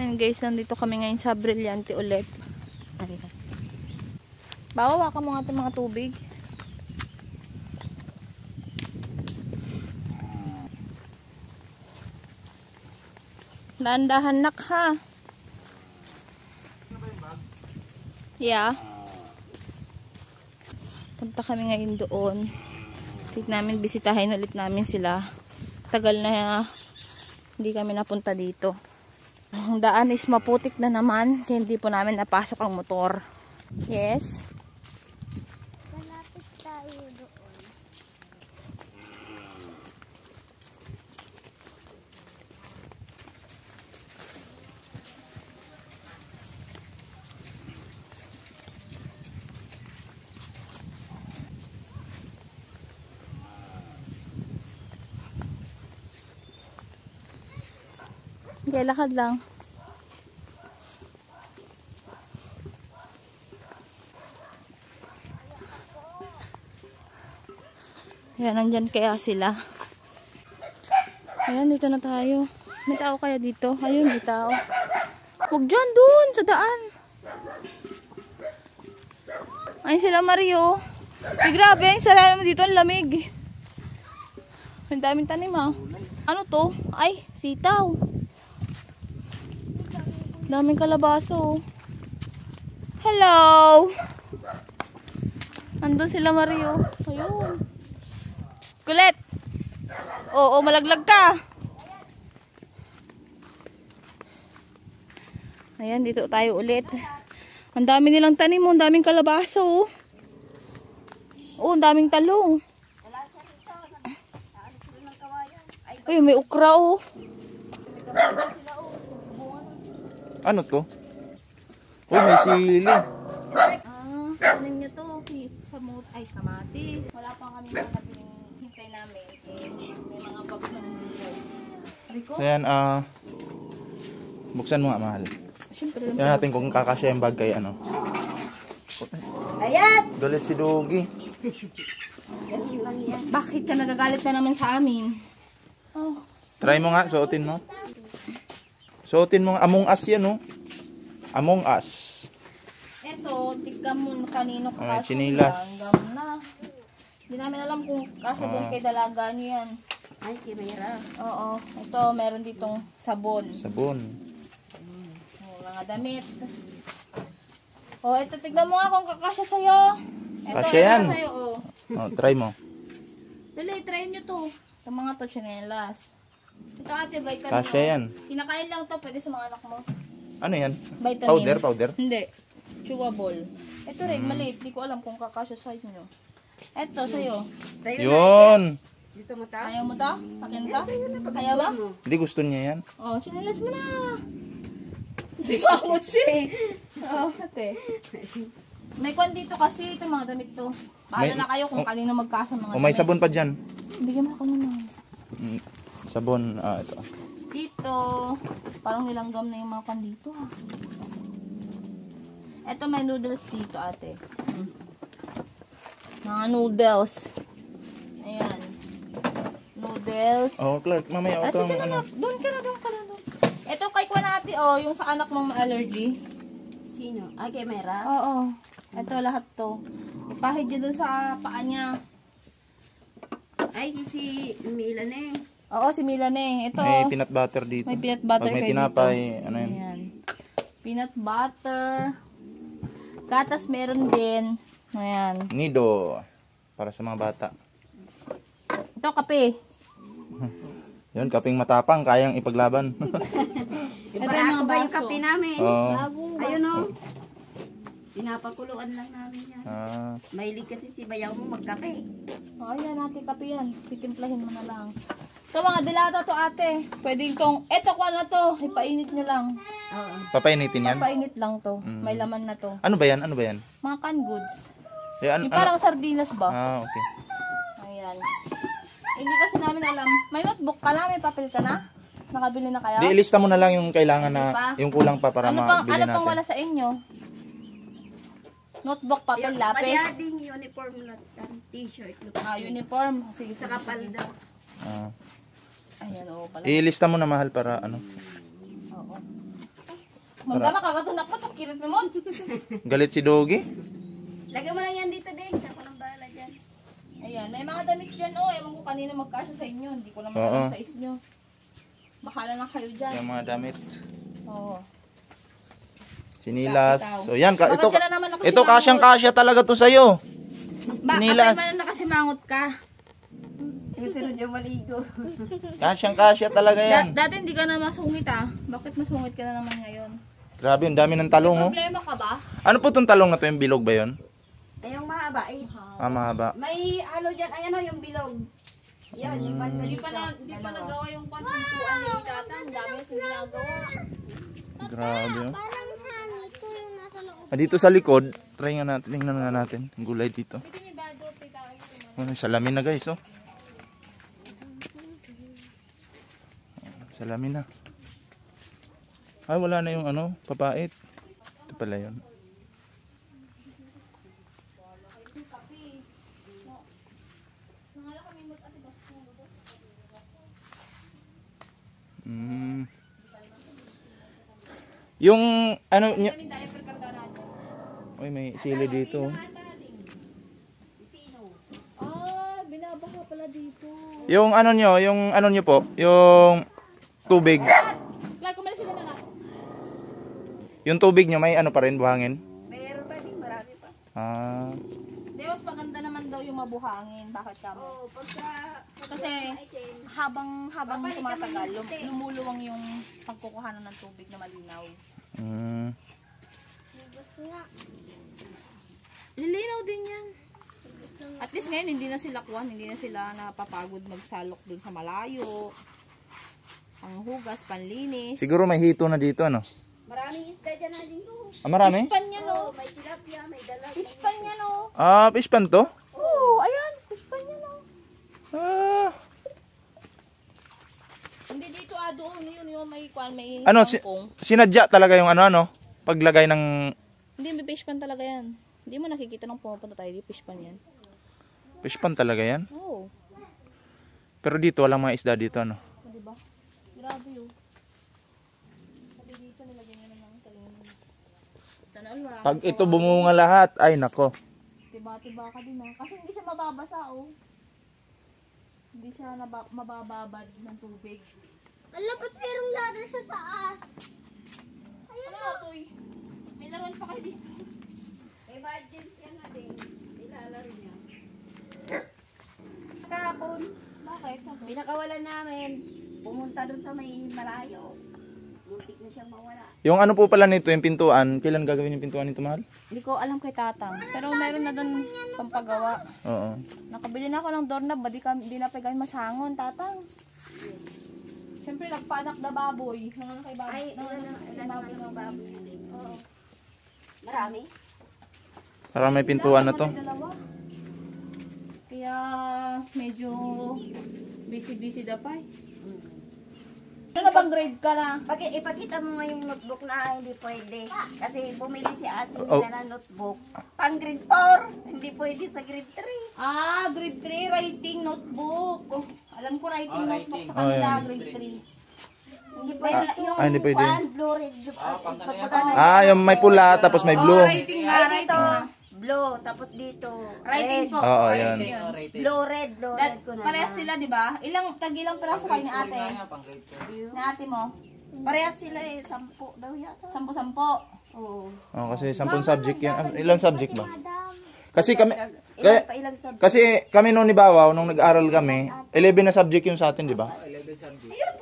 Ayan guys, nandito kami ngayon sa Brillante ulit. Bawawa ka mo nga itong mga tubig. Dahan-dahan nak ha. Yeah. Punta kami ngayon doon. Namin bisitahin ulit namin sila. Tagal na hindi kami napunta dito. Ang daan is maputik na naman. Kaya hindi po namin napasok ang motor. Yes. Malapit tayo doon. Okay, lakad lang. Ayan, nandyan kaya sila. Ayan, dito na tayo. May tao kaya dito? Ayun, may tao. Huwag dyan, dun, sa daan. Ayun sila, Mario. Ay, grabe, ang sarap naman dito, ang lamig. Ang daming tanim, ha. Ano to? Ay, sitaw. Daming kalabaso. Hello! Andun sila, Mario. Ayun. Psst, kulit! Oo, malaglag ka. Ayan, dito tayo ulit. Ang dami nilang tanim, ang daming kalabaso. Oh, ang daming talong. Ay, may ukra, oh. Ano to? Uy, may sili. Tanim niya to. Ay, kamatis. Wala pa kami nakatiling hintay namin. May mga bag ng buhay. Rico? So yan, buksan mo nga, mahal. Siyempre. Yan natin kung kakasya yung bag kay ano. Ayan! Galit si Doggy. Bakit ka nagagalit na naman sa amin? Oh. Try mo nga, suotin mo. Suotin mo nga. Among Us yan, no? Among Us. Eto, tigam mo kanino Ay, kakasya. chinilas. Hanggang na. Hindi namin alam kung kasya doon kay dalaga niyo yan. Ay, kimera. Oo. Ito, meron ditong sabon. Sabon. Mga damit. Oh, ito, tignan mo nga kung kakasya sa'yo. Ito, Kasya yan. Sa'yo, oh. Oh, try mo. Dali, try nyo to. Itong mga to, chinelas. Ito ate, vitamin. Kasya yan. Kinakain lang to, pwede sa mga anak mo. Ano yan? Vitamin. Powder? Hindi. Chewable. Ito rin, maliit. Di ko alam kung kakasya sa inyo. Ito, sa'yo. Yun! Dito mo ta? Ayaw mo to? Akin to? Kaya ba? Hindi gusto niya yan. Oh, chinelas mo na. Di ba mo siya eh. Oo, ate. May kwan dito kasi, ito mga damit to. Bahala na kayo kung kanino magkasya mga O may sabon pa dyan. Bigyan mo ako naman. Sabon, ito. Dito, parang nilanggam na yung mga kwan dito ha. Ito may noodles dito ate. Mga noodles. Ayan. Noodles. Oh, Clark, mamaya Ah, ako sige na, doon ka na. Ito kay kwan ate, oh, yung sa anak mong allergy. Sino? Ay, kimera? Oo. Ito lahat to. Ipahid niya doon sa paa niya. Ay, si Milan eh. Oo, si Milan eh. Ito. May peanut butter dito. May peanut butter Pag may kayo tinapay, dito. ano yun? Ayan. Peanut butter. Gatas meron din. Ayan. Nido. Para sa mga bata. Ito kape. Yun, kaping matapang, kayang ipaglaban. Ito yung mga ba yung baso. kape namin? Oo. Ayun o. Pinapakuluan lang namin yan. Ah, Mahilig kasi si bayaw mo magkape. Oh, ayan ate, kape yan. Titimplahin mo na lang. Ito mga dilata to ate. Pwede itong, eto kwa na to. Ipainit nyo lang. Oo. papainitin yan? Painit lang to. May laman na to. Ano ba yan? Ano ba yan? Mga canned goods. Yan, Yung parang sardinas ba? okay. Ayan. Hindi kasi namin alam. May notebook ka na? May papel ka na? Nakabili na kayo? Di, ilista mo na lang yung kailangan na, Hindi pa. yung kulang pa para ano mabili ano natin. pang wala sa inyo? Notebook, papel, lapis. Palyading uniform lang. T-shirt. Uniform. Sige, Saka palda. Ah. Ayan, oo pala. Ilista mo na mahal para ano. Oo. Magdama ka, matunak pa, kirit mo mo. Galit si Doggy. Lagyan mo lang yan dito, Ding. Ako nang bahala dyan. Ayan, may mga damit dyan, oh. Ewan ko kanina magkasya sa inyo. Hindi ko naman Oo. alam sa nyo. Bahala na kayo dyan. Yung mga damit. Oo. Sinilas. Bitaw. So yan, Bakit ito, ka na naman ito nakasimangot? kasyang-kasya talaga to sa'yo. Sinilas. Bakit nakasimangot ka? Yung sunod yung maligo. Kasyang-kasya talaga yan. Dati hindi ka na masungit ah. Bakit masungit ka na naman ngayon? Grabe, ang dami ng talong, oh. Problema ka ba? Ano po itong talong na to? Yung bilog ba yun? Ay, yung mahaba. Ay, Mahaba. may ano dyan. Ayan o, yung bilog. Yan, yung Hindi pa nagawa yung pantuntuan ni Tata. Ang dami yung ginagawa. Grabe, oh. Dito sa likod, try nga natin, tingnan nga natin. Ang gulay dito. Oh, salamin na guys, oh. Salamin na. Ay, wala na yung ano, papait. Ito pala yun. Mm. Yung ano niya. Uy, may sili dito. Ah, binabaha pala dito. Yung ano nyo po, yung tubig. Like, kumalas sila na lang. Yung tubig nyo may ano pa rin, buhangin? Meron pa din, marami pa. Ah, Di, mas maganda naman daw yung mabuhangin. Bakit ka mo? Oo, pagka... Kasi habang tumatagal, lumuluwang yung pagkukuhanan ng tubig na malinaw. Lilinaw din yan. At least ngayon hindi na sila hindi na sila napapagod magsalok dun sa malayo. Ang hugas, panlinis. siguro may hito na dito, ano? Maraming isda dyan na din to. Ah, marami? Fishpan yan, no? May tilapia, may dalag. Fishpan yan, no? Ah, fishpan to? Oo, ayan. Fishpan yan, no? Ah, Hindi dito, doon. Yun, yung may ano, kangkong. sinadya talaga yung ano? Paglagay ng Hindi, may fishpan talaga yan. Hindi mo nakikita nung pumupunta tayo. Di fishpan yan. fishpan talaga yan. Oo. Pero dito, walang mga isda dito, ano? Oh, diba? Grabe yun. Sabi dito, nilagyan nyo na ng talingin. Sana all marami. Pag ito bumunga lahat, ay nako. Tiba-tiba ka din ah. Kasi hindi siya mababasa oh. Hindi siya mabababad ng tubig. Ala, ba't merong ladder sa taas? Ano Toy? May laruan pa kayo dito. Emergency yan na din. Ilalaro niya. Kahapon, Bakit? pinakawalan namin. Pumunta dun sa may malayo. Muntik na siyang mawala. Yung ano po pala nito, yung pintuan, kailan gagawin yung pintuan nito, mahal? Hindi ko alam kay Tatang. Pero meron na doon pampagawa. Oo. Nakabili na ako ng doorknob. Di na pa gawin masangon, Tatang. Siyempre, nagpaanak na baboy. Nanganak kay baboy. Ay, ilan na ng baboy. Oo. Marami? Para may pintuan na to. May dalawa. Kaya medyo busy daw pa eh. Ano na bang grade ka na? Ipakita mo nga yung notebook na hindi pwede. Kasi bumili si ate Oh. nila ng notebook. Pang grade 4. Hindi pwede sa grade 3. Ah, grade 3 writing notebook. Oh, alam ko writing notebook sa Oh, kanila, yan. grade 3. Hindi pwede. Yung hindi pwede. Blue red. Ah, yung may pula, tapos may blue. Writing nga, Ay, writing dito. nga. Blue. Tapos dito. Writing red. po. Oo, writing yan. yun. Blue red. Blue red ko na. Parehas sila, di ba? Tag-ilang piraso kayo ni ate? Ni ate mo? Parehas sila eh. 10 daw yata. 10-10. Oo. Oh, kasi 10 subject yan. Ah, ilang subject ba? Madam. Kasi kami, Ilan pa ilang subject? kasi kami noon ni Bawaw, nung nag-aaral kami, 11 na subject yung sa atin, di ba? Ayun,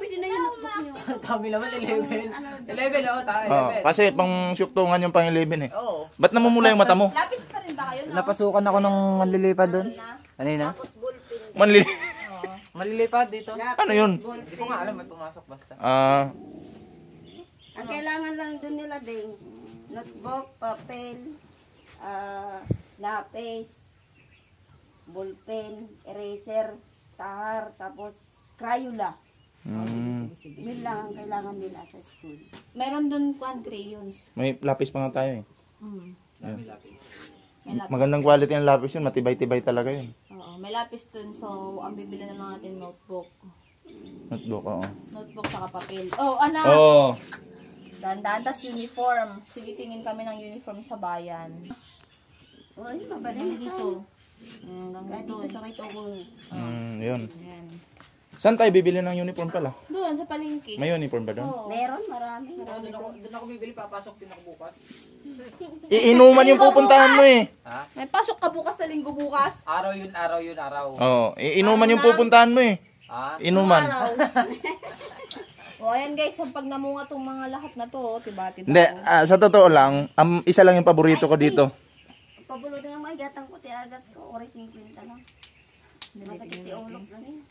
pwede na yung notebook niyo. Kami naman 11. 11 ako, tayo Oh, 11. kasi pang syuktungan yung pang 11 eh. Oo. Ba't namumula yung mata mo? Lapis pa rin ba kayo, no? Napasukan ako ng manlilipad doon. Kanina? Manli. Manlilipad dito. Ano yun? Hindi ko nga alam, may pumasok basta. Ah, Ang kailangan lang doon nila din, notebook, papel, lapis, ballpen, eraser, tahar, tapos Crayola. Yun lang ang kailangan nila sa school. Meron dun crayons. may lapis pa nga tayo eh. May lapis. Magandang quality ng lapis yun, matibay-tibay talaga yun. Oo, may lapis dun. So, ang bibili na lang natin notebook. Notebook, oo. Notebook saka papel. Oh, anak! Oh, Dahan-dahan, tas uniform. Sige, tingin kami ng uniform sa bayan. Uy, mabalin Dito. Hanggang dito sa may tugong. Yun. Ayan. Saan tayo bibili ng uniform pala? Doon, sa palengke. May uniform ba doon? Meron, marami. Doon ako bibili, papasok din ako bukas. Iinuman yung pupuntahan mo eh. Ha? May pasok ka bukas na linggo bukas. Araw yun, araw yun, araw. Oo, iinuman yung pupuntahan mo eh. Ha? Inuman. Araw. O, ayan guys, pag namunga tong mga lahat na to, tiba-tiba. Hindi, sa totoo lang, isa lang yung paborito ko dito. Pabulo din ang mga gatang ko, tiagas ko, ori 50 lang. Masakit yung ulok na rin.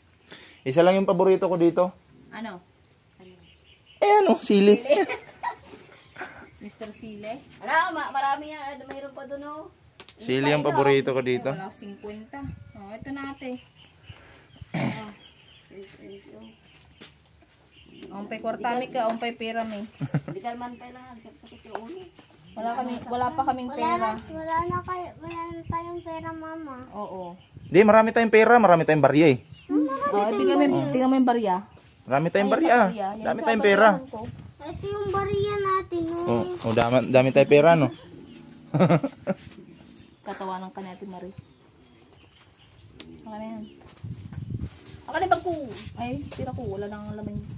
Isa lang yung paborito ko dito. Ano? Sili. Mr. Sile? Marami yan. Mayroon pa doon, oh. Sili yung paborito ko dito. Wala 50. O, ito natin. Umpay kwartami ka, umpay pera mi. Hindi ka naman pala. Sakit yung ulo. Wala pa kaming pera. Wala na tayong pera, mama. Oo. Di, marami tayong pera, marami tayong barya eh. O, tingnan mo yung barya. Marami tayong Ay, barya. sa barya. Yan Dami sa tayong pera. baryahan ko. Ito yung bariya natin, Oh, dami tayong pera, no? Katawanan ka natin, Marie. Ano na yan? Ako na bag ko. Ay, tira ko. Wala nang laman yung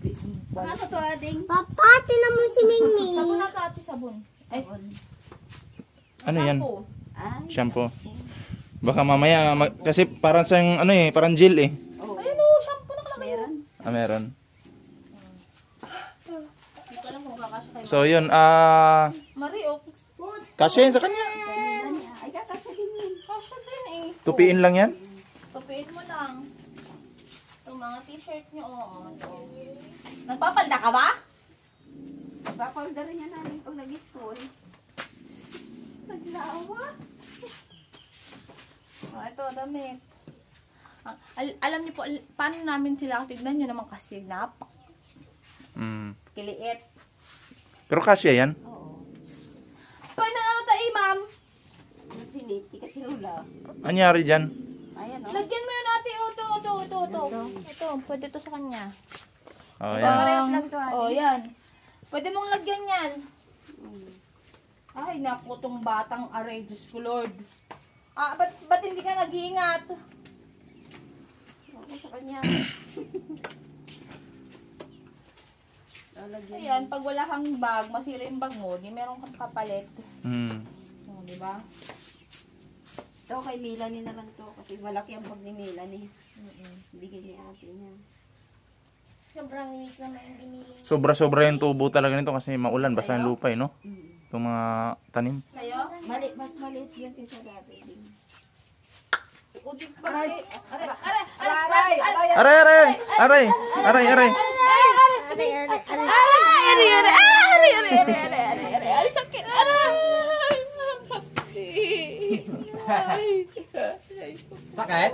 Ano to, ading? Papa, tinan mo si Mingming. sabon na ka, ati sabon. Ay, Ano yan? shampoo. Ay, Shampoo. Baka mamaya, kasi parang sang, parang gel eh. Ayun o, shampoo na kalaki. meron. Meron. Hindi ko alam kung kakasya kayo. So, yun, Marie, oh. kasya yun sa kanya. Ay, kakasya din yun. Kasya din eh. Tupiin lang yan. Tupiin mo lang. Itong mga t-shirt nyo, oh. Nagpapalda ka ba? Papalda rin yan namin pag nag-school. Naglawa. Oh, ito, damit. Alam niyo po, paano namin sila, tignan nyo naman kasi, kiliit. Pero kasya yan. Oo. Pwede na ano tayo, ma'am? Siniti kasi ula. Anyari dyan? Ayan, oh. Lagyan mo yun natin, ito. Ito, pwede to sa kanya. Oh, Parehas yan. lang ito, ate. Oh, yan. Pwede mong lagyan yan. Ay, naku, tong batang aray, Diyos ko, Lord. Ba't hindi ka nag-iingat? Ako sa kanya. Lalagyan. Ayan, pag wala kang bag, masira yung bag mo, di meron kang kapalit. Hmm. Oh, di ba? Ito kay Melanie naman to kasi malaki ang bag ni Melanie. Bigay ni ate niya. Sobrang liit naman yung binili. Sobra-sobra yung tubo talaga nito kasi maulan, basta yung lupa eh, no? Itong mga tanim. Sa'yo? Mas maliit yan kaysa dati din. O, di ba? Aray! Ay, sakit! Sakit?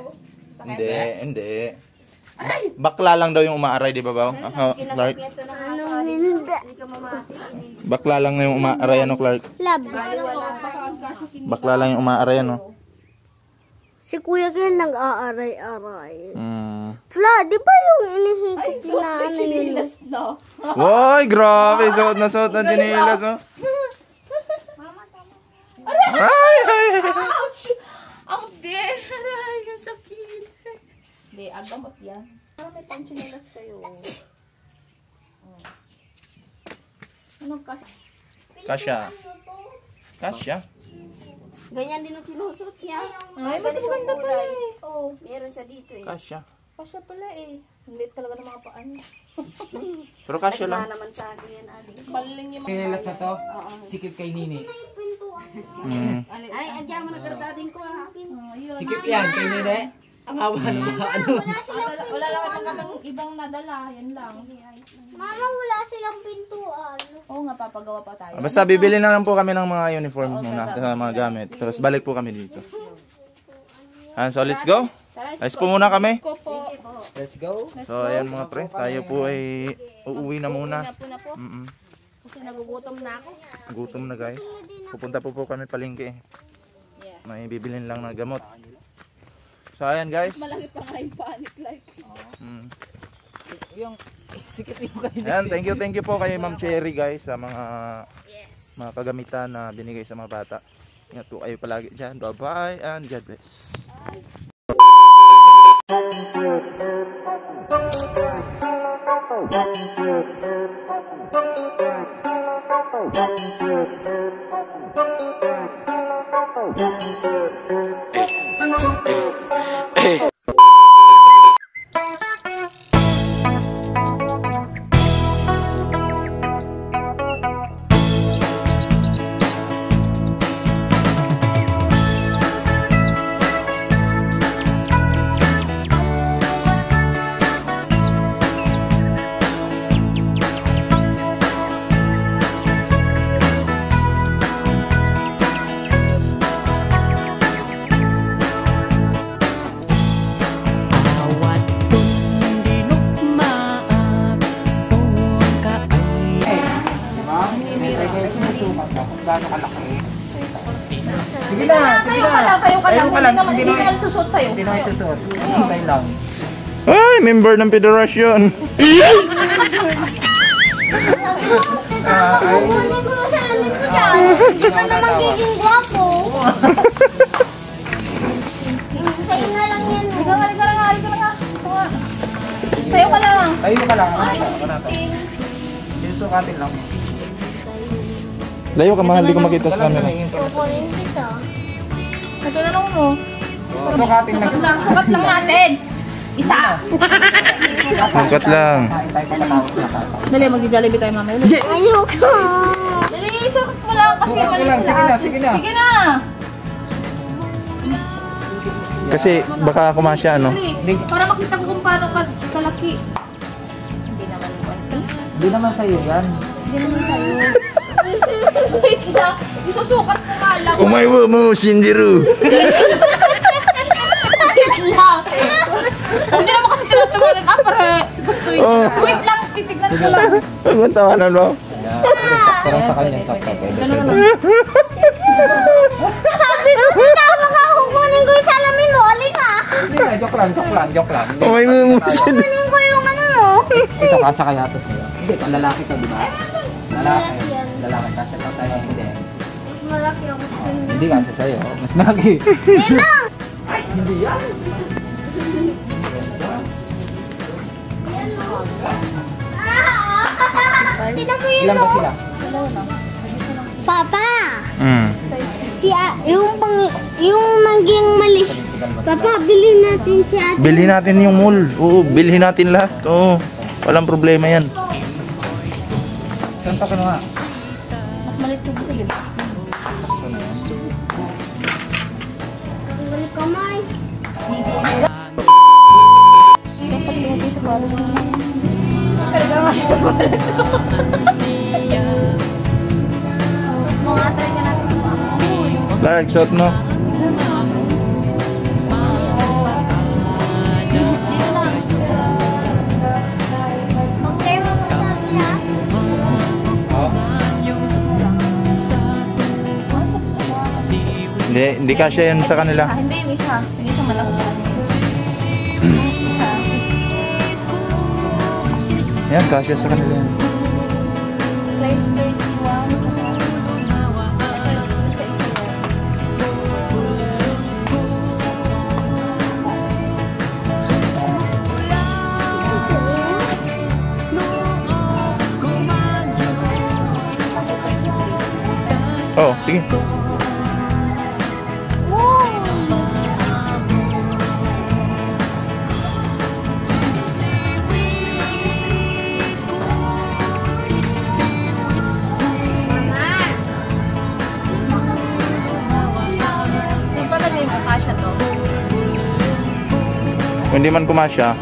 Hindi. Bakla lang daw yung umaaray, di ba ba? Clark. Ito na nga hindi ka mamati. Bakla lang na yung umaaray, ano, Clark? Lab. Bakla lang yung umaaray, ano? Si Kuya Ken nag-aaray-aray. Fla, di ba yung inihigit na ano yun? No. Woy, grabe. Suot na chinilas, oh. Ay! Ouch! Ang din! Aray, ang sakit. Hindi, agamot yan. Parang may panchinilas kayo. Oh. Anong kasya? Kasya. Ganyan din ang sinusot niya. Ay, mas maganda pala eh. Oh, Meron siya dito eh. Kasya. kasya pala eh. Ang liit talaga ng mga paan. Pero kasya lang. Nagma naman sa akin yan, Ali. Baliling yung mga Kinilas na to, sikip kay Nini. Ay, adyan mo nagkartadin ko ha. yun. Sikip yan, kay Nini. Ang awa ng mga ano. Wala lang kaming ibang nadala. Yan lang. Mama, wala silang pintuan. Oo nga, papagawa pa tayo. Basta bibili na lang po kami ng mga uniform muna, sa mga gamit. Tapos balik po kami dito. So let's go. Ayos po muna kami. Ko po. Let's go. So ayan mga pre, tayo po ay uuwi na muna. Na po. Kasi nagugutom na ako. Gutom na guys. Pupunta po kami palengke. May bibilin lang na gamot. So ayan guys. Malaki pa nga yung panic like. Yung Sikipin mo kayo. Ayan, thank you po kay Ma'am Cherry guys sa mga kagamitan na binigay sa mga bata. Ingat po kayo palagi dyan. Bye-bye and God bless. Gano'ng kalaki? Sige na, sige na. Tayo ka lang. Tayo Hindi naman susot sa'yo. Hindi na isusuot. Hintay lang. Ay, member ng federasyon. Kukunin ko yung salamin ko dyan. Hindi ka na magiging gwapo. Sa'yo na lang yan. Halika nga. Tayo ka lang. Tayo ka lang. Sinusukatin lang. Layo ka, mahal. Di ko makita sa camera. Kukunin kita. Ito na lang mo. Sukatin lang. Sukat lang natin. Isa. Angkat lang. Tayo pagkatapos na kata. Dali, mag-jollibee tayo mamaya. Ayoko. Dali, sukat mo lang kasi Sukat mo lang. Sige na, sige na. Sige na. Kasi baka kumasya, no? Dali, para makita ko kung paano kalaki. Hindi naman. Hindi naman sa'yo yan. Hindi naman sa'yo. Wait lang. Isusukat mo nga lang. Umaywa mo, Shindiru. Wait lang. Hindi naman kasi tinatawanan na para gusto yun. Oh. Wait lang, titignan ko lang. Huwag mong tawanan mo. Parang sa kanya, sakta. Ganun naman. Sabi ko na baka kukunin ko yung salamin mo. Halika. Hindi na, joke lang. Umaywa mo, Shindiru. Kukunin ko yung ano mo. Ito ka sa kaya to sa'yo. Hindi, lalaki to, di ba? Lalaki. Lalaki, kasi ito sa'yo, hindi. Mas malaki ako. Hindi kasi sa'yo, mas malaki. Hindi lang. Hindi yan. Tignan ko yun. Ilan ba sila? Papa. Yung naging mali. Papa, bilhin natin si ate. Bilhin natin yung mall. Oo, bilhin natin lahat. Oo, walang problema yan. Saan pa kinuha? Mas malit ko sa'yo. Balik kamay. Saan pa tingin sa para sa mga? Talaga nga. Mga try ka natin. Larg, suot mo. Huwag kayo magsasabi ha. Hindi kasya yan sa kanila. Hindi, yung isa. Yung isa malaki. Yan, kasya sa kanila yan. Size 31. Oh, sige. Hindi pa talaga yung kasya to. Kung hindi man kumasya,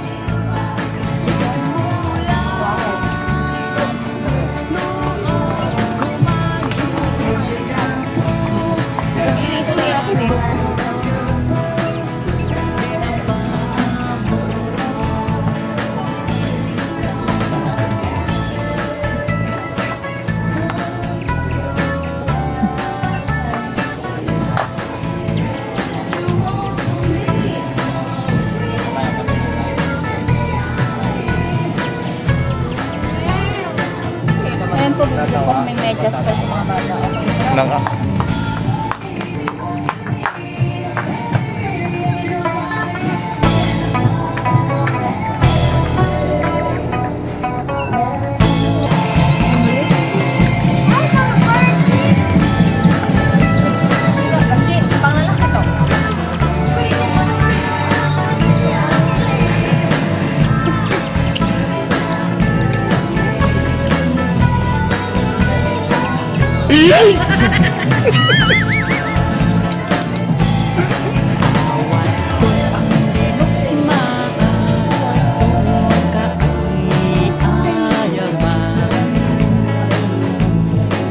kung may medyas pa sa mga bata. Okay. Nang, Hindi, pangalaki to.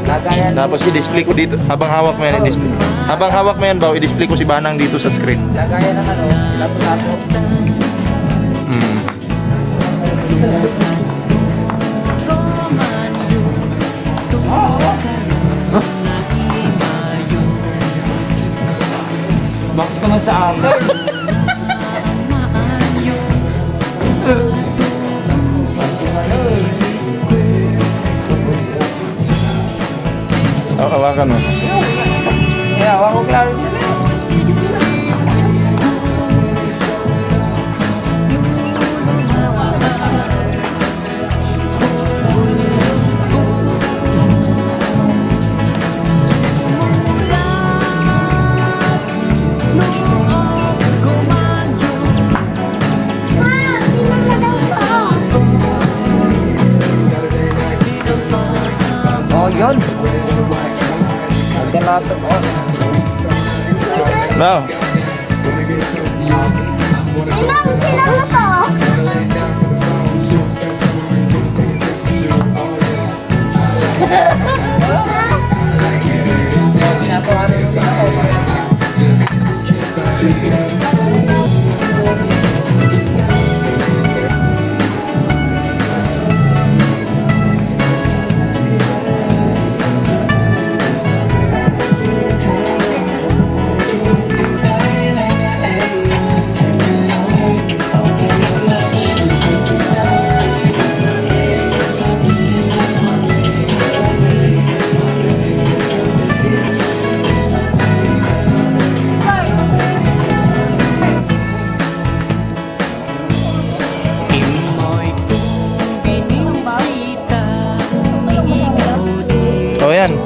Lagayan. tapos i-display ko dito. Habang hawak mo yan, i-display. Habang hawak mo yan, Bao, i-display ko si Banang dito sa screen. Lagayan ng ano, lapo-lapo. Hmm. Bakit naman sa akin? Hawakan mo. Kaya, wako klaro sila. Oh, yun. Magkalato ko. Bao. Ginagawa rin yung ginagawa. O yan.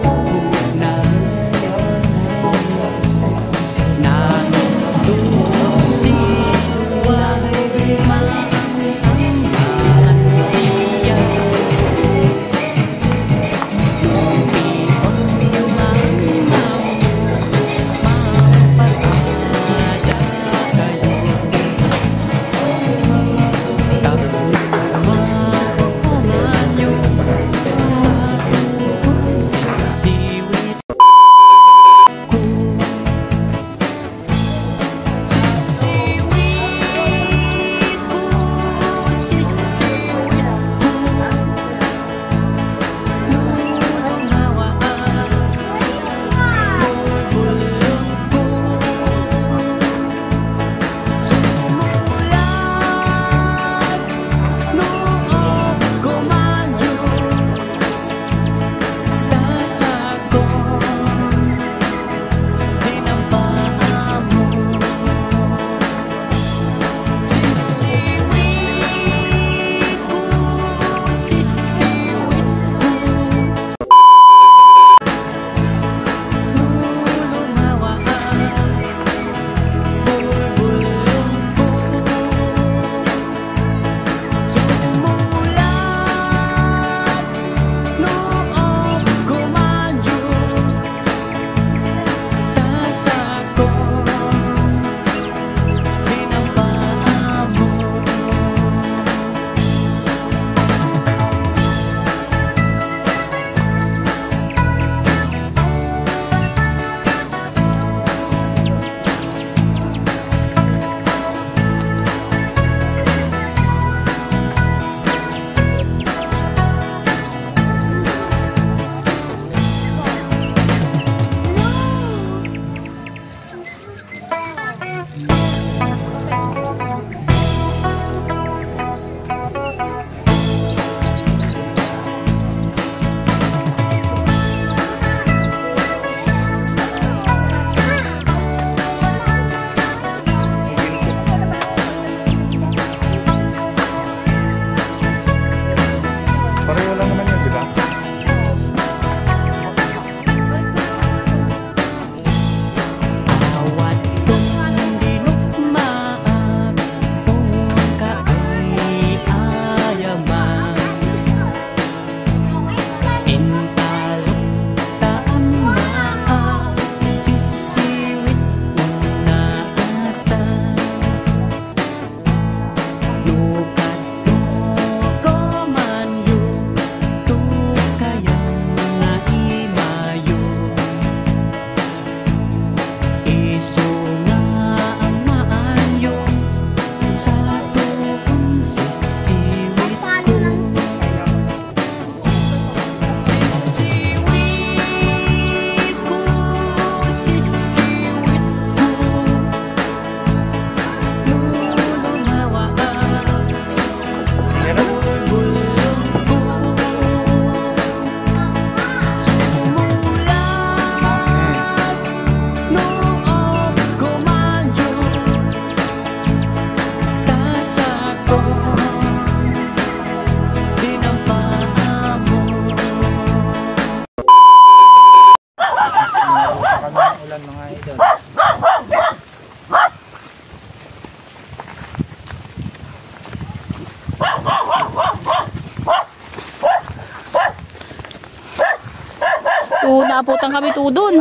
Naabutan kami tudon.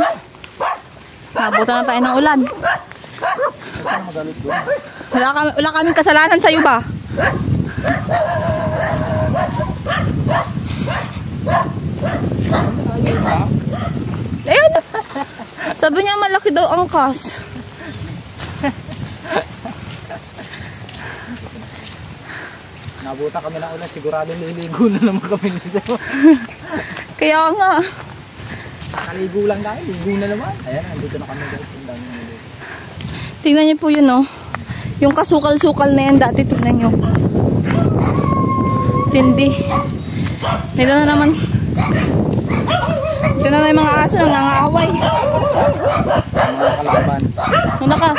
Naabutan na tayo ng ulan. Wala kaming kasalanan sa'yo ba? Ayun. Sabi niya malaki daw ang kas. Nabuta kami ng ulan, sigurado nililigo na naman kami nito. Kaya nga. Nakaligo lang tayo, ligo na naman. Ayan, nandito na kami guys. Ang dami nililigo. Tingnan niyo po yun, oh. Yung kasukal-sukal na yan dati, tingnan niyo. Tindi. Dito na naman. Dito na may mga aso na nangaaway. Mga kalaban. Ano ka?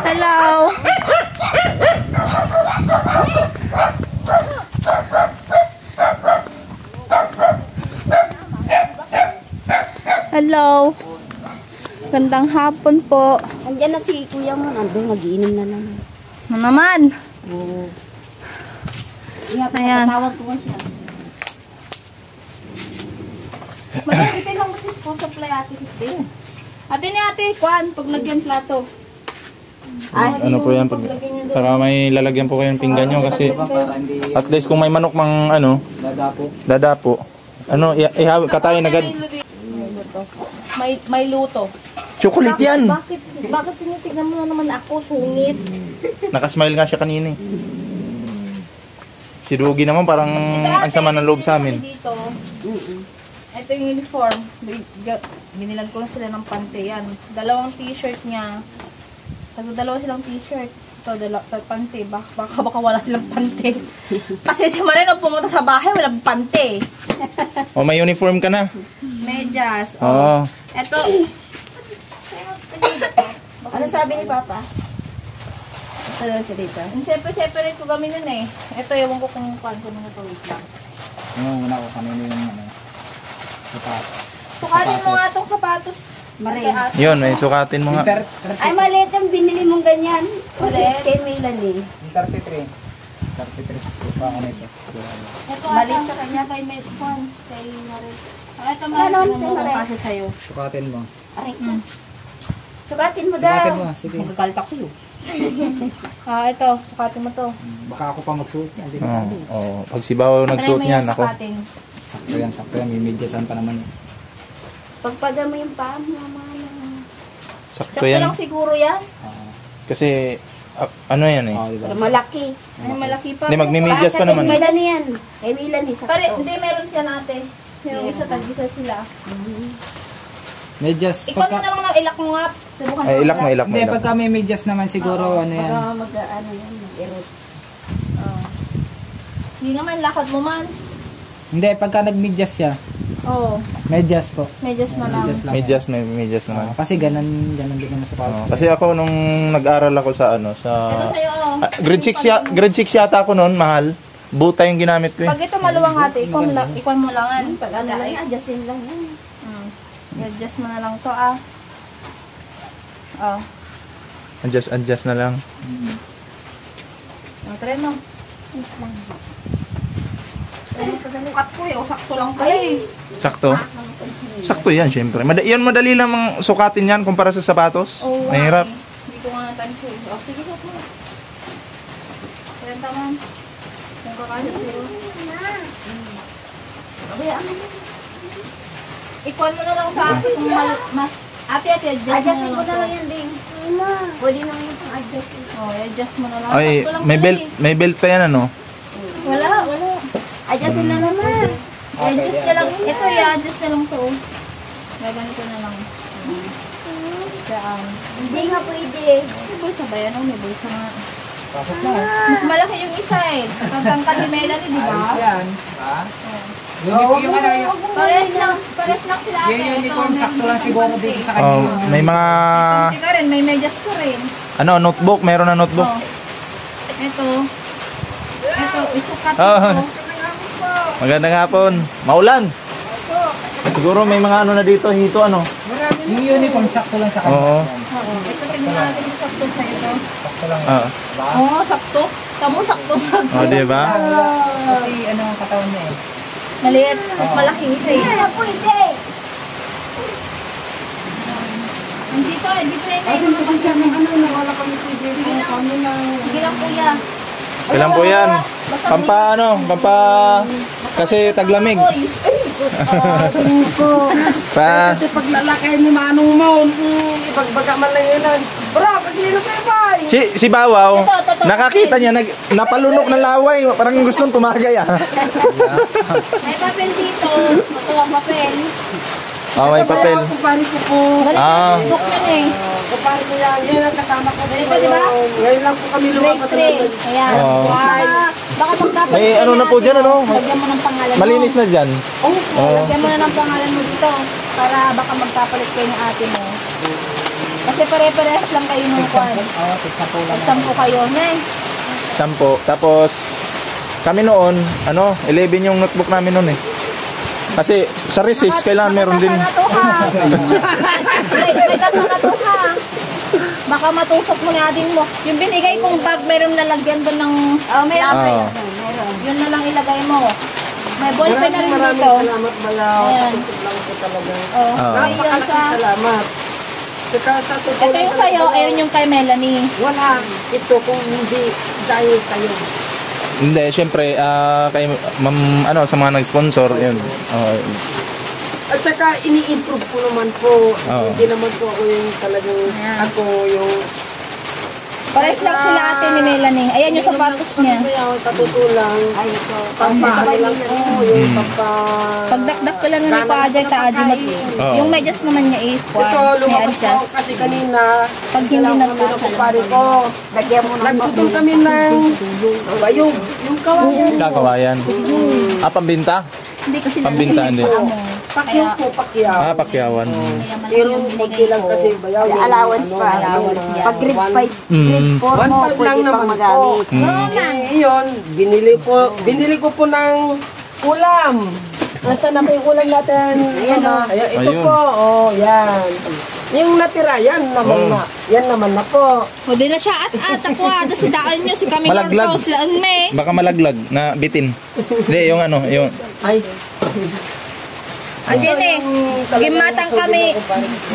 Hello. Hello. Gandang hapon po. Andiyan na si kuya mo, nandun, mag-iinom na naman. Ano naman? Oo. Iya, Ayan. patawag ko nga siya. Magkakitin lang mo si po sa play ate. Ate ni ate, kuhan, pag lagyan plato. Ano po yan? Para may lalagyan po kayong pinggan nyo kasi Para hindi at least kung may manok mang ano, dadapo. dadapo. Ano, ihawig katayin agad. May luto. Chocolate yan! Bakit tinitignan mo na naman ako, sungit? Nakasmile nga siya kanina eh. Si Dugi naman parang ang sama ng loob sa amin. Dito. Ito yung uniform. Binilan ko lang sila ng pante yan. Dalawang t-shirt niya. Dalawa silang t-shirt. Ito, pante. Baka wala silang pante. Kasi si Marino pumunta sa bahay, walang pante. O may uniform ka na. Medyas. Oo. Ito. Ano sabi ni Papa? Ito daw siya dito. Separate ko kami nun eh. Ito, ewan ko kung paano ko nung ito. Wait lang. Yung una ko kanina yung ano, sapatos. Sukatin mo nga itong sapatos. Marin. Yun, may sukatin mo nga. Ay, maliit yung binili mong ganyan. Maliit? Kay Melanie. Yung 33. 33 supa ko nito. Ito Maliit ata sa kanya. kay Medfon. Kay Maris. Ito Ano, Maris. ano, Tingnan mo Maris? kung kasi sa'yo. Sukatin mo. Aray ka. Sukatin mo daw. Sukatin mo, sige. Magkaltak sa'yo. Ito. Sukatin mo to. Baka ako pa magsuot niyan. Hindi Oo. na Oo. Pag si Bao nagsuot niyan, ako. Sukatin. Sakto yan. May medyasan pa naman eh. Pagpaga mo yung paa mo, mama. Sakto Sakto yan. lang siguro yan. Kasi, ano yan eh. Oo, diba? Pero malaki. Ay, malaki pa. Hindi, magmimidyas pa naman. Kay Melanie yan. Kay Melanie, sakto. Pare, hindi, meron siya natin. Yung isa, tag-isa sila. Medyas. Ikaw na lang ng ilak mo nga. Subukan Ay, ilak mo, ilak mo. Hindi, ilak mo. pagka may medyas naman siguro ano yan. Para mag-ano yan, mag-erot. Hindi naman, lakad mo man. Hindi, pagka nagmedyas siya. Oo. Medyas po. Medyas na lang. Medyas lang. Medyas naman. Kasi ganun din naman sa Oo. Kasi ako nung nag-aral ako sa ano, Ito sa sa'yo, grade 6 yata ako noon, mahal. Buta yung ginamit ko eh. Pag ito maluwang ate, ikaw mo lang. Pag ano lang yan, adjustin lang yan. I-adjust mo na lang to Adjust na lang. Try mo. Bukat ko eh. Sakto lang pala eh. Sakto. Sakto yan, syempre. Yan madali lang mang sukatin yan kumpara sa sapatos. Oo, Mahirap. Hindi ko nga natansyo eh. Sige, sak mo. Kailan taman? Kung kakasya sa'yo. Ikuan mo na lang sa akin kung mas... Ate, adjust Adjustin mo ko na na lang. lang yan, Ding. Pwede naman yung pang-adjustin. Adjust mo na lang. Ay, Sakto lang may pala belt, eh. may belt pa yan ano. Wala. Adjustin na naman. I-adjust na lang. Ito, i-adjust na lang to. Gaganito na lang. Diyan. Hindi nga pwede. May bulsa ba yan? May bulsa nga. Pasok na. Mas malaki yung isa eh. Pagkangkan ni Melanie, di ba? Ayos yan. Ha? Yung ano, yung Pares lang sila ate. yung uniform, Ito, sakto lang siguro dito sa Oh, kanya. may mga Konti ka rin, may medyas ka rin. ano, notebook, meron na notebook. Oh. Ito, isukat Oh. ko. Magandang hapon. Maulan. Siguro may mga ano na dito, hito ano. Yung uniform, sakto lang sa kanya. Oo. Oo. Ito, tignan natin yung sakto sa ito. Sakto lang. Ah. Diba? Oo, sakto. Kamusak to. O, di ba? Kasi ano ang katawan niya eh. Maliit. Mas malaking isa eh. Dito na yung mga Sige lang kuya. Kailan po yan? Kasi taglamig. Uy, Pa, Kasi pag lalakay ni Manong mo, ibagbaga man lang yun. Bro, kaglino kayo ba? si Bawaw, nakakita niya, napalunok ng laway. Parang gustong tumagay ah. may papel dito. Ito ang papel. Oh, may papel. Kumpari ko po. Balik Ah. book yun eh. Kumpari ko yan. Yan ang kasama ko. Ganito, di ba? Ngayon lang po kami Grade lumapas. 3. Ayan. Oo. Baka pagkapal. May ano na po dyan, ano? Lagyan mo ng pangalan mo. Malinis na dyan. Oh. Lagyan mo na ng pangalan mo dito. Para baka magpapalit kayo ng ate mo. Kasi pare-parehas lang kayo ng kwan. Oo, tigsapo lang. Sampu kayo. Nay. 10. Tapos, kami noon, 11 yung notebook namin noon eh. Kasi sa recess, kailangan meron din. May tasa na to ha. Baka matusok mo nga din mo. Yung binigay kong bag, meron lalagyan doon ng lapis. Oo. Yun na lang ilagay mo. May ballpen na rin Maraming dito. salamat Bayaw. Ayan. Sa tutog lang po talaga. Oh. Ah. Ayun Napakalaking sa... salamat. Saka sa tutog Ito yung sa'yo, ayun yung kay Melanie. Wala. Ito kung hindi dahil sa'yo. Hindi, syempre, kay ma'am, sa mga nag-sponsor, yun. At saka ini-improve ko naman po. Oo. Hindi naman po ako yung talagang ako yung Pares lang sila ate ni Melanie. Ayan yung sapatos niya. Sa totoo lang. Ay, ito. Pampaano lang po. Yung Pagdakdak ko lang na ni Paja sa Aji mag... Oo. Yung medyas naman niya is Ito, may lumabas po adjust. kasi kanina. Pag hindi nagkasya Kumpare ko. Nagtutong kami ng bayog. Yung kawayan. Kakawayan. Pambinta? Hindi kasi Pambintaan din. Pakyaw po, pakyaw. Pakyawan. Pero konti lang kasi bayaw. Allowance pa. Allowance yan. Pag grade 5, grade 4 mo, 1.5 lang pwede pang naman magamit. po. Yun, binili ko po ng ulam. Nasaan na ba yung ulam natin? Ayan o. Ito Ayun. po. Oh, yan. Yung natira, yan naman na. Yan naman na po. O di na siya at ako ha. Si daan nyo, si Camilo Malaglag. Rose. Saan may? Baka malaglag na bitin. Hindi, yung yung... Ay. Andiyan eh.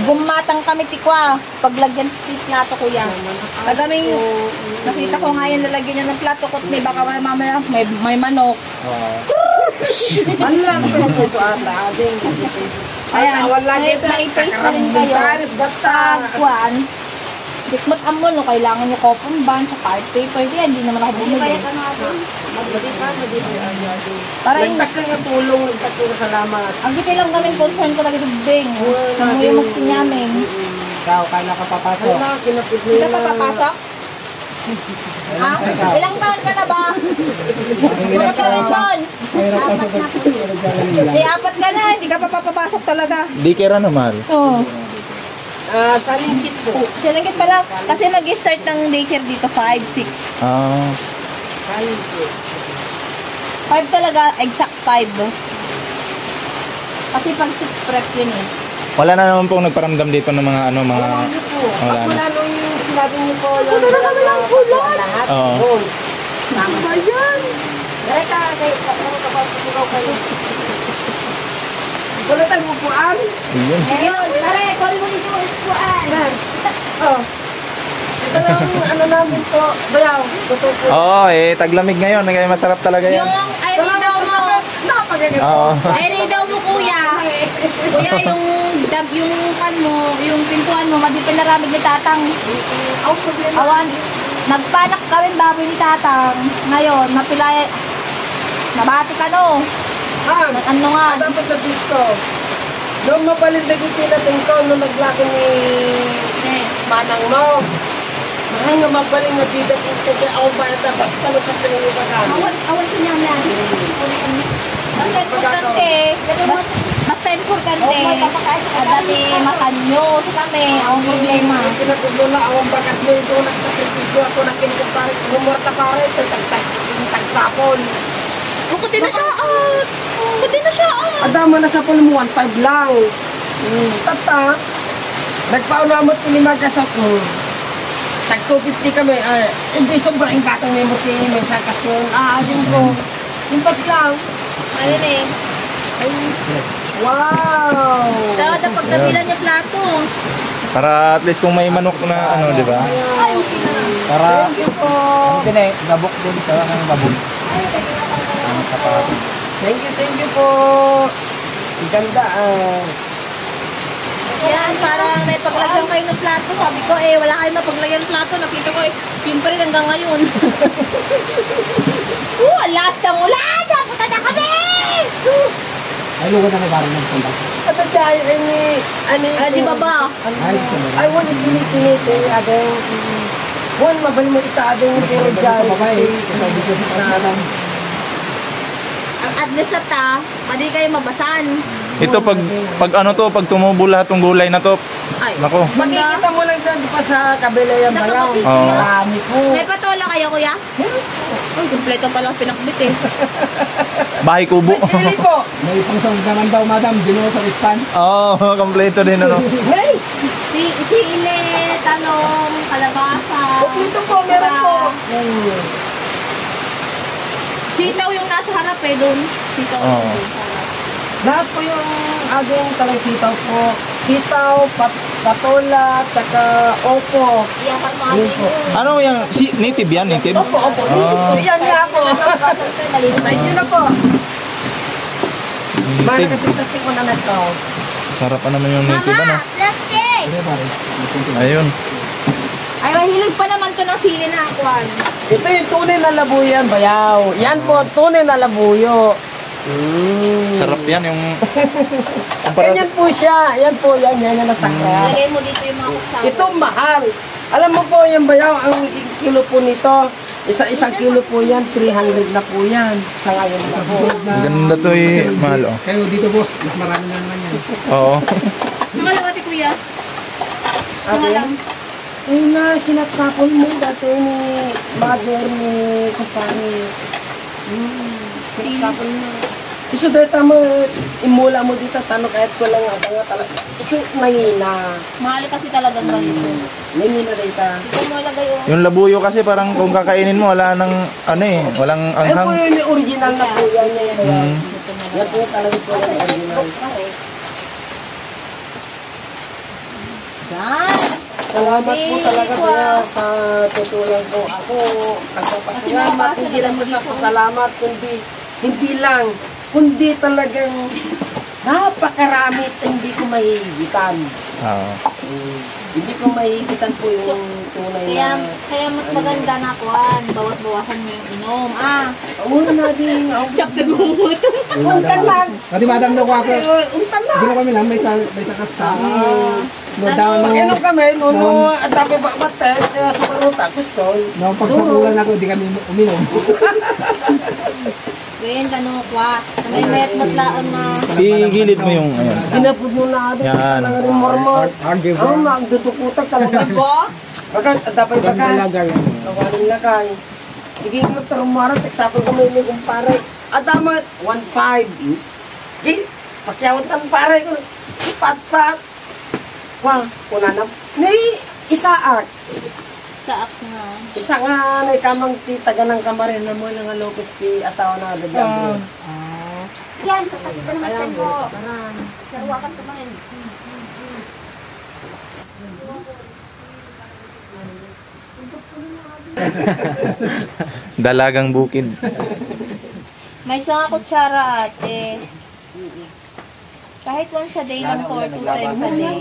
Gumatang kami tikwa. Paglagyan sa plato ko yan. Tagaming, nakita ko nga yan lalagyan niya ng plato ko. Baka mamaya may manok. Ano lang po yung peso ata? Ading. Ayan, Wala may taste na rin kayo. Karis, bata. Tagpuan. Dikmat amo no, kailangan nyo coupon ban sa card paper. Di, hindi naman ako bumili. Para yung, Nagtak ka nga tulong, nagtak ka salamat. ang giti lang kami concern ko talaga dubing. Kung mo yung magsinyamin. Ikaw, kailan ka papasok? Wala, kinapit Hindi nila. ka pa papasok? Ha? Ilang taon ka na ba? Puro ka rin doon. Apat na. 4 ka na, hindi ka pa papapasok talaga. Di kera naman. Oo. Sa lingkit po. Silangkit pala. Kasi mag-start ng daycare dito 5, 6. Sa lingkit. 5 talaga, exact 5. Kasi pag 6 prep yun eh. Wala na naman pong nagparamdam dito ng mga mga... Wala Wala na. nung sinabi niyo po. Wala na kami lang bulan. Oo. Doon. Ano ba yan? Direka, kayo. Wala tayong upuan. Ayun. Ayun, pare, call mo dito, ispuan. Oh. Ito lang ano namin po. Bayaw. Totoo po. Oo, taglamig ngayon. Kaya masarap talaga yan. Yung Irene daw mo. Napagagat. Oo. Irene daw mo kuya. Kuya, yung kan mo, yung pintuan mo, madipin na ramig ni Tatang. Awan, nagpanak kami baboy ni Tatang. Ngayon, napilay, nabati ka no. Ano nga? Adam pa sa disco. Nung mapalindag natin ko, nung naglaki ni Manang mo. Mahanga mabaling na bidat yung kaya ako ba ito, basta na sa pinulutan ka. Awal ko niya yan. Basta importante. Basta importante. Dati makanyo sa kami. Ang problema. Kinatublo na awang bagas mo yung sunak sa kritisyo ako na kinikumpare. Umorta pare, tagsapon. Kukuti na siya out. Kukuti na siya out. Adama na sa pulmo, 1.5 lang. Tata, nagpaunamot ko ni Magasat mo. tag 250 kami. Hindi sobrang ingkatang may muti, may sakas yun. Ading ko. Yung bag lang. Ano eh? Wow! Dapat ang pagkabilan niya plato. Para at least kung may manok na ano, di ba? Ay, okay na lang. Para, Thank you po. ano din eh, gabok din ito, ang gabok. Ang kapatid. Thank you po. Ang ganda Yan, para may paglagyan kayo ng plato. Sabi ko, wala kayong mapaglagyan ng plato. Nakita ko, yun pa rin hanggang ngayon. Ang lakas ng ulan! Napunta na kami! Sus! Ay, lugar na may parang nagpunta. At tayo, Di ba ba? Ay, I want to pinit ading one mabali mo ita ading puro dyan. babae, sabi ko sa alam. Ang adnes na ta, pwede kayo mabasan. Ito pag ano to, pag tumubo lahat ng gulay na to. Ay, Nako. Makikita mo lang dyan pa sa kabila yung bayaw. Nakapatid Oo. Marami po. may patola kayo, kuya? Ay, kompleto palang pinakbit eh. Bahay kubo. May sili po. May pangsang naman daw, madam, dino sa ispan. Oo, kompleto din ano. Hey! Sili, talong, kalabasa. Dito po, meron po. Sitaw yung nasa harap eh, doon. Sitaw Oo. yung doon sa harap. Lahat po yung ating talang sitaw po. Sitaw, patola, saka opo. Iyakan mga Yun dito. po. Ano yung native yan, native? Opo. Ah. Yan nga po. Sa inyo na po. Mga Native. nakatintasting ko na na ito. Sarap pa naman yung native ano. Plastic! Ano pare? Ayun. Ay, mahilig pa naman to ng sili na akuan. Ito yung tunay na labuyan, bayaw. Yan po, tunay na labuyo. Sarap yan yung Ganyan po siya. Yan po, yan nasakra. Lagay mo dito yung mga kutsara. Ito mahal. Alam mo po, yung bayaw, ang kilo po nito, isang kilo po yan, 300 na po yan. Sa ngayon na po. ganda to eh, mahal oh. Kayo dito, boss, mas marami na naman yan. Oo. Mga lamati, kuya. Mga Ate, lang. ay na, sinapsapon mo dati ni mother ni kumpare. Sinapsapon mo. Iso dito mo, imula mo dito, tanong kahit ko lang nga talaga. Iso nangina. Mahal kasi talagang ganito. Nangina dito. Ito mo lagay oh. Yung labuyo kasi parang kung kakainin mo wala nang ano eh, walang Ay po anghang. yun, yung original na po yan. Mm. Yan po talaga po yung original. Yan. Salamat po talaga kaya sa tutulong po ako. Nagpapasalamat, hindi lang po sa pasalamat, hindi lang, kundi talagang napakarami at hindi ko mahihigitan. Oo. Hindi ko mahihigitan po yung tunay Kaya, na... kaya mas maganda na kuan. Bawas-bawasan mo yung inom. Una natin, Siyak nagmumut. untan lang. Pati madam daw ko ako. Untan lang. Hindi mo kami lang, may sa kasta. No, down Pag no. inom kami, nuno, at dapat ba mates, sa paluta, gusto. No, pag sabulan ako, di kami uminom. Wen, ano kwa. May met matlaan na. Igilid mo yung ayun. Ginapod mo na ito, Yan. talaga rin mormor. RJ Ang bro. magdutukutak talaga. Diba? Bagat, dapat bagas. Lagar yan. Nawaling lakay. Sige, nga, tarumara, teksapon ko may kumpare. At damat, 1.5. Eh, pakyawat ng pare ko. Pat-pat. Wah, kuna na. May isaak. Saak na. Isa nga, may kamang taga ng kamarin na mo lang nga Lopez ti asawa na dadyan. Yan, sasakit na naman Ayan, yan mo. saran. Sarwakan tumahin. Dalagang bukid. May isang kutsara ate. Kahit once a day lang to or 2 times a day.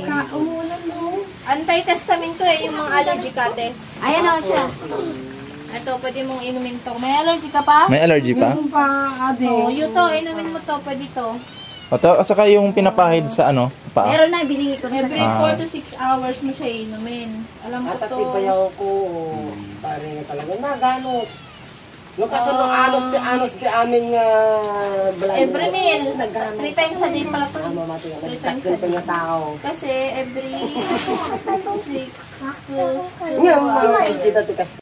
Anti-testament to eh, yung mga allergy ka ate. Ayan o siya. Ito, pwede mong inumin to. May allergy ka pa? May allergy pa? Meron pa, ade. Oo, yun to, inumin mo to, pwede to. At saka yung pinapahid sa ano, sa paa. Meron na, binigay ko na. Every Ah. 4 to 6 hours mo siya inumin. Alam ko At to. atibayaw ko, pare nga talaga, naganos. No, kasi no, anos ti amin nga blind. Every meal. Naganos. 3 times a day pala to. Ano, mati nga, 3 times a nagtakil pa day. nga tao. Kasi every 6 to Nga, mga sida ti kas